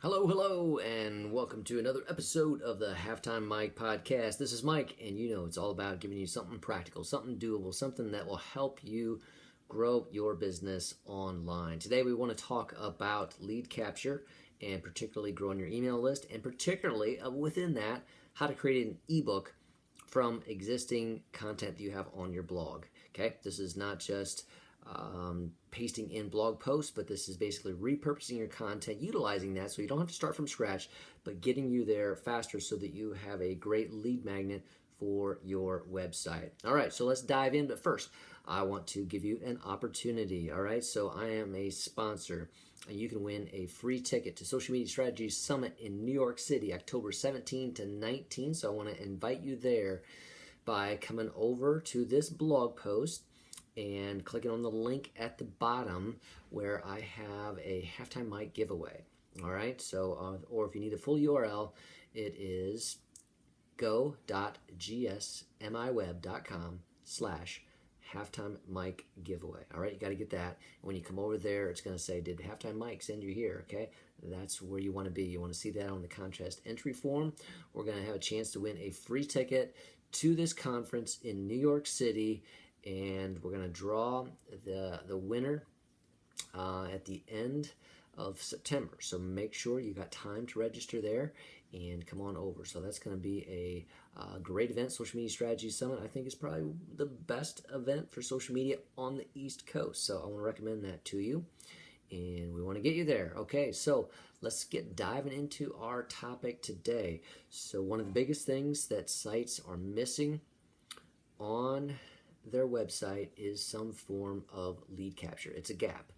Hello, hello, and welcome to another episode of the Halftime Mike podcast. This is Mike, and you know it's all about giving you something practical, something doable, something that will help you grow your business online. Today we want to talk about lead capture and particularly growing your email list, and particularly within that, how to create an ebook from existing content that you have on your blog. Okay, this is not just pasting in blog posts, but this is basically repurposing your content, utilizing that so you don't have to start from scratch, but getting you there faster so that you have a great lead magnet for your website. All right, so let's dive in. But first, I want to give you an opportunity. All right, so I am a sponsor, and you can win a free ticket to Social Media Strategies Summit in New York City, October 17 to 19. So I want to invite you there by coming over to this blog post and clicking on the link at the bottom where I have a Halftime Mike giveaway. All right, so or if you need the full URL, it is go.gsmiweb.com/Halftime Mike giveaway. All right, you got to get that. When you come over there, it's going to say, "Did Halftime Mike send you here?" Okay, that's where you want to be. You want to see that on the contest entry form. We're going to have a chance to win a free ticket to this conference in New York City, and we're going to draw the winner at the end of September. So make sure you got time to register there and come on over. So that's going to be a great event. Social Media Strategy Summit, I think, is probably the best event for social media on the East Coast. So I want to recommend that to you, and we want to get you there. Okay, so let's get diving into our topic today. So one of the biggest things that sites are missing on their website is some form of lead capture. It's a gap,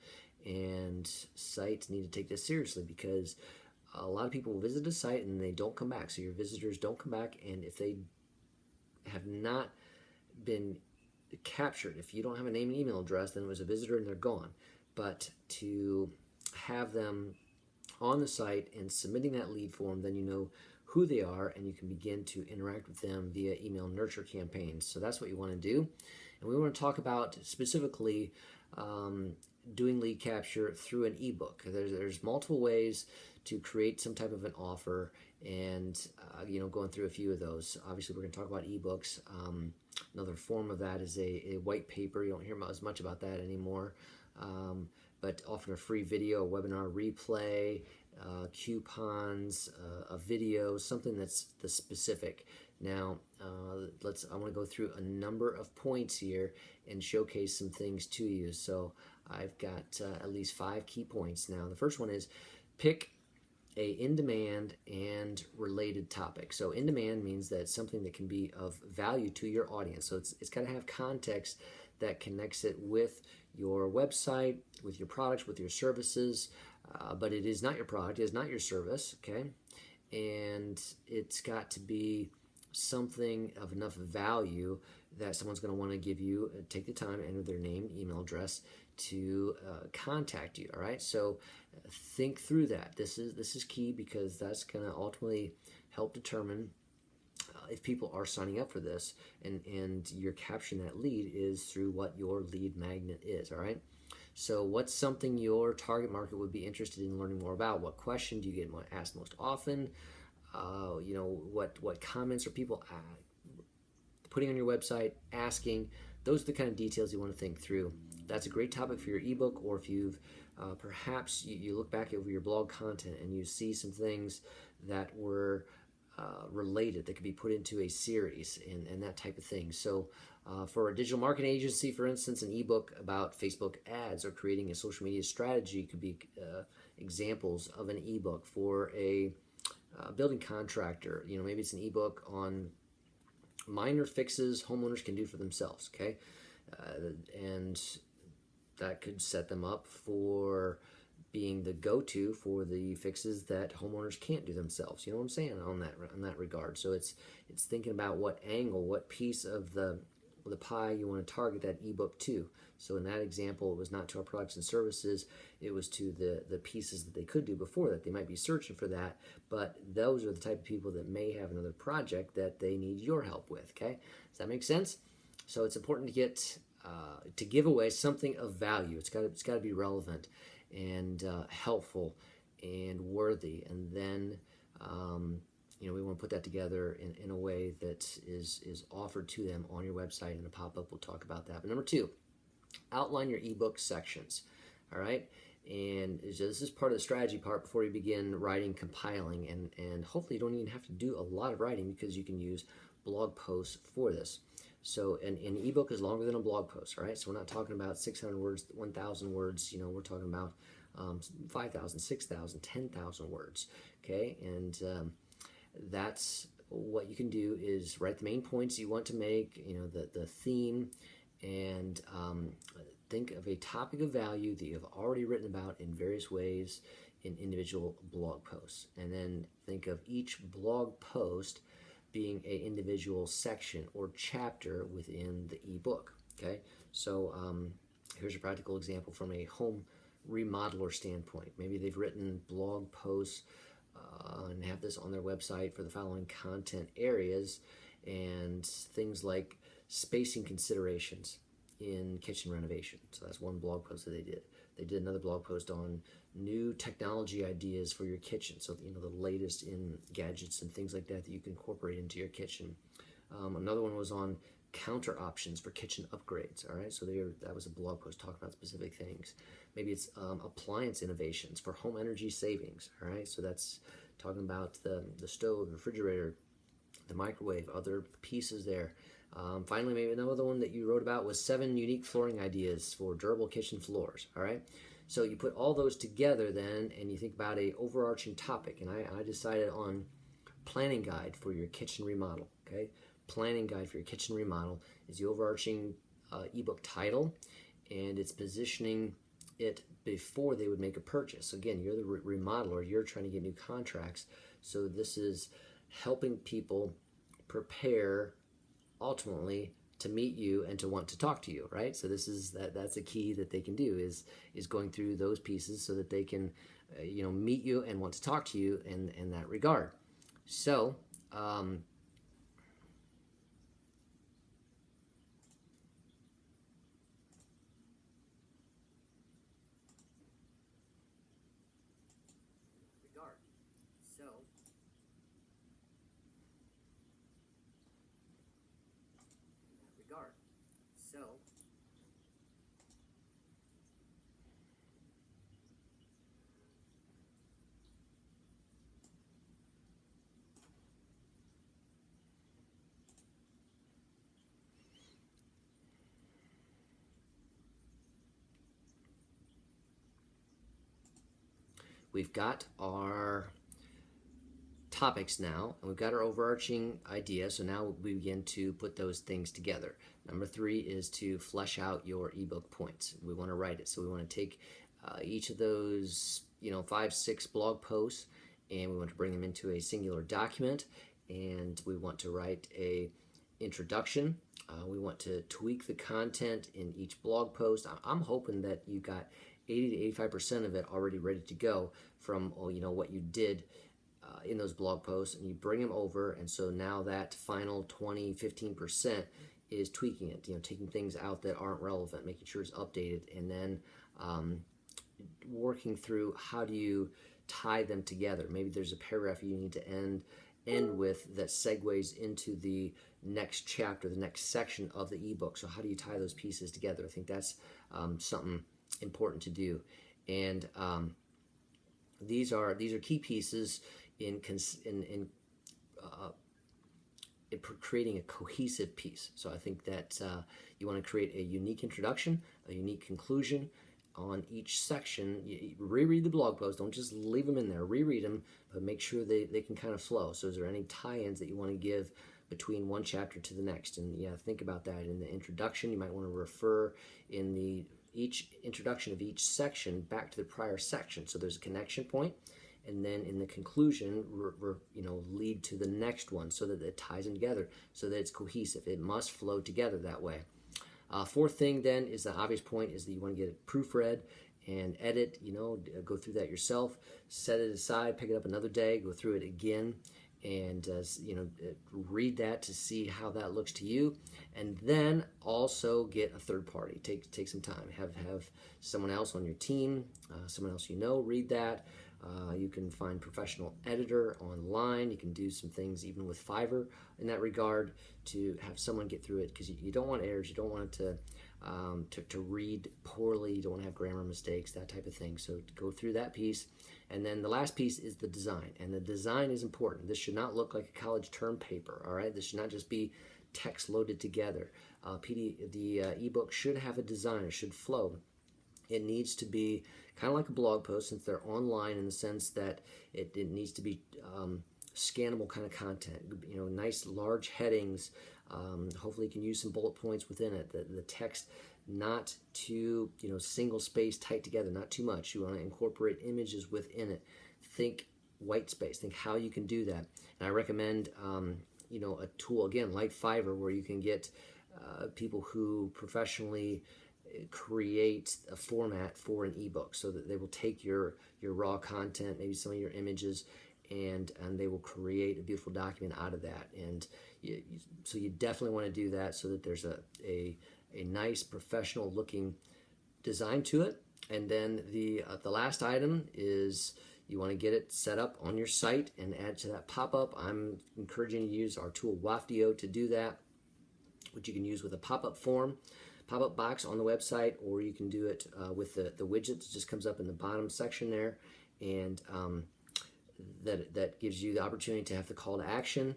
and sites need to take this seriously because a lot of people visit a site and they don't come back. So your visitors don't come back, and if they have not been captured, if you don't have a name and email address, then it was a visitor and they're gone. But to have them on the site and submitting that lead form, then you know who they are, and you can begin to interact with them via email nurture campaigns. So that's what you want to do. And we want to talk about specifically doing lead capture through an ebook. There's multiple ways to create some type of an offer, and going through a few of those. Obviously, we're going to talk about ebooks. Another form of that is a white paper. You don't hear as much about that anymore. But often a free video, a webinar replay, coupons, a video, something that's the specific. Now, I want to go through a number of points here and showcase some things to you. So I've got at least 5 key points. Now, the first one is pick a in-demand and related topic. So in-demand means that it's something that can be of value to your audience. So it's got to have context that connects it with your website, with your products, with your services, but it is not your product, it is not your service, okay? And it's got to be something of enough value that someone's going to want to give you, take the time to enter their name, email address to contact you, all right? So think through that. This is key because that's going to ultimately help determine if people are signing up for this, and you're capturing that lead is through what your lead magnet is, all right? So what's something your target market would be interested in learning more about? What question do you get asked most often? What comments are people putting on your website, asking? Those are the kind of details you want to think through. That's a great topic for your ebook, or if you've perhaps you look back over your blog content and you see some things that were related that could be put into a series and that type of thing. So for a digital marketing agency, for instance, an ebook about Facebook ads or creating a social media strategy could be examples of an ebook. For a building contractor, maybe it's an ebook on minor fixes homeowners can do for themselves, okay? And that could set them up for being the go-to for the fixes that homeowners can't do themselves. You know what I'm saying on that regard. So it's thinking about what angle, what piece of the pie you want to target that ebook to. So in that example, it was not to our products and services, it was to the pieces that they could do before that. They might be searching for that, but those are the type of people that may have another project that they need your help with, okay? Does that make sense? So it's important to get to give away something of value. It's got to be relevant and helpful and worthy. And then we want to put that together in a way that is offered to them on your website. In a pop-up, we'll talk about that. But number 2, outline your ebook sections. All right, and this is part of the strategy part before you begin writing, compiling, and hopefully you don't even have to do a lot of writing, because you can use blog posts for this. So an ebook is longer than a blog post, all right? So we're not talking about 600 words, 1,000 words. We're talking about 5,000, 6,000, 10,000 words, okay? And that's what you can do, is write the main points you want to make, the theme, and think of a topic of value that you have already written about in various ways in individual blog posts. And then think of each blog post being an individual section or chapter within the ebook, okay? So here's a practical example from a home remodeler standpoint. Maybe they've written blog posts and have this on their website for the following content areas, and things like spacing considerations in kitchen renovation. So that's one blog post that they did. They did another blog post on new technology ideas for your kitchen. So, the latest in gadgets and things like that you can incorporate into your kitchen. Another one was on counter options for kitchen upgrades. All right, so that was a blog post talking about specific things. Maybe it's appliance innovations for home energy savings. All right, so that's talking about the stove, refrigerator, the microwave, other pieces there. Finally, maybe another one that you wrote about was 7 unique flooring ideas for durable kitchen floors. All right, so you put all those together then, and you think about a overarching topic. And I decided on planning guide for your kitchen remodel. Okay, planning guide for your kitchen remodel is the overarching ebook title, and it's positioning it before they would make a purchase. So again, you're the remodeler, you're trying to get new contracts, so this is helping people prepare ultimately to meet you and to want to talk to you, right? So that's a key that they can do, is going through those pieces so that they can meet you and want to talk to you in that regard. So we've got our topics now, and we've got our overarching idea. So now we begin to put those things together. Number 3 is to flesh out your ebook points. We want to write it. So we want to take each of those 5, 6 blog posts, and we want to bring them into a singular document, and we want to write a introduction. We want to tweak the content in each blog post. I'm hoping that you got 80 to 85% of it already ready to go from what you did in those blog posts, and you bring them over, and so now that final 20-15% is tweaking it, taking things out that aren't relevant, making sure it's updated, and then working through how do you tie them together. Maybe there's a paragraph you need to end with that segues into the next chapter, the next section of the ebook. So how do you tie those pieces together? I think that's something important to do. And these are key pieces in creating a cohesive piece. So I think that you want to create a unique introduction, a unique conclusion on each section. You reread the blog post. Don't just leave them in there. Reread them, but make sure they can kind of flow. So is there any tie-ins that you want to give between one chapter to the next? And think about that. In the introduction, you might want to refer in each introduction of each section back to the prior section. So there's a connection point. And then in the conclusion, lead to the next one so that it ties them together, so that it's cohesive. It must flow together that way. 4th thing then is the obvious point, is that you want to get it proofread and edit, go through that yourself, set it aside, pick it up another day, go through it again, and read that to see how that looks to you. And then also get a third party. Take some time. Have someone else on your team, someone else read that. You can find professional editor online. You can do some things even with Fiverr in that regard to have someone get through it, because you don't want errors. You don't want it to read poorly. You don't want to have grammar mistakes, that type of thing. So go through that piece. And then the last piece is the design. And the design is important. This should not look like a college term paper, all right? This should not just be text loaded together. The ebook should have a design. It should flow. It needs to be kind of like a blog post, since they're online, in the sense that it needs to be scannable kind of content. You know, nice large headings. Hopefully you can use some bullet points within it. The text not too, single space tight together, not too much. You want to incorporate images within it. Think white space. Think how you can do that. And I recommend a tool, again, like Fiverr, where you can get people who professionally create a format for an ebook, so that they will take your raw content, maybe some of your images, and they will create a beautiful document out of that. And so you definitely want to do that, so that there's a nice professional looking design to it. And then the last item is you want to get it set up on your site and add to that pop-up. I'm encouraging you to use our tool Waftio to do that, which you can use with a pop-up form, pop-up box on the website, or you can do it with the widget that just comes up in the bottom section there. And that gives you the opportunity to have the call to action,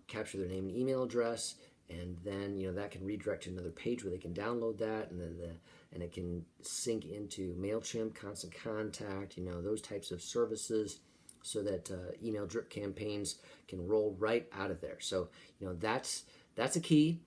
capture their name and email address, and then that can redirect to another page where they can download that, and then and it can sync into MailChimp, Constant Contact, those types of services, so that email drip campaigns can roll right out of there. So that's a key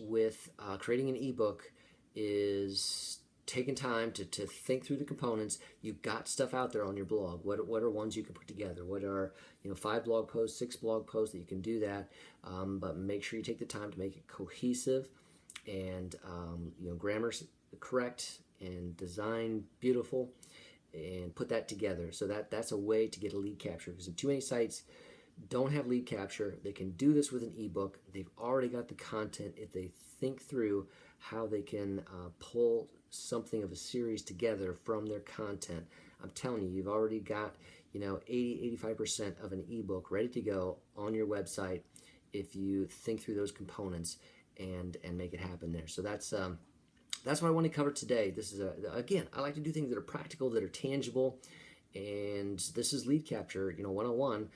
with creating an ebook, is taking time to think through the components. You've got stuff out there on your blog. What are ones you can put together? What are 5 blog posts, 6 blog posts that you can do that? But make sure you take the time to make it cohesive, and grammar correct, and design beautiful, and put that together. So that's a way to get a lead capture, because too many sites don't have lead capture. They can do this with an ebook. They've already got the content. If they think through how they can pull something of a series together from their content, I'm telling you, you've already got 80-85% of an ebook ready to go on your website if you think through those components and make it happen there. So that's what I want to cover today. This is again, I like to do things that are practical, that are tangible. And this is lead capture, 101,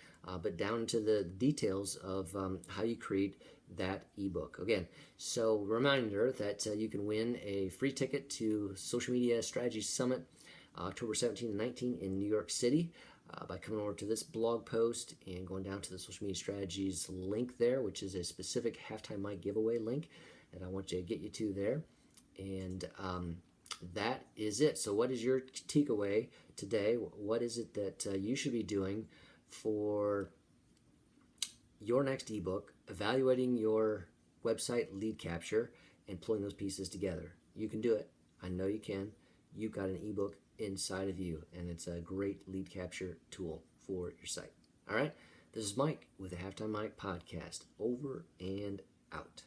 but down to the details of how you create that ebook. Again, so reminder that you can win a free ticket to Social Media Strategy Summit, October 17 and 19 in New York City, by coming over to this blog post and going down to the Social Media Strategies link there, which is a specific Halftime Mike giveaway link that I want to get you to there. And that is it. So what is your takeaway today? What is it that you should be doing for your next ebook, evaluating your website lead capture, and pulling those pieces together? You can do it. I know you can. You've got an ebook inside of you, and it's a great lead capture tool for your site. All right? This is Mike with the Halftime Mike podcast. Over and out.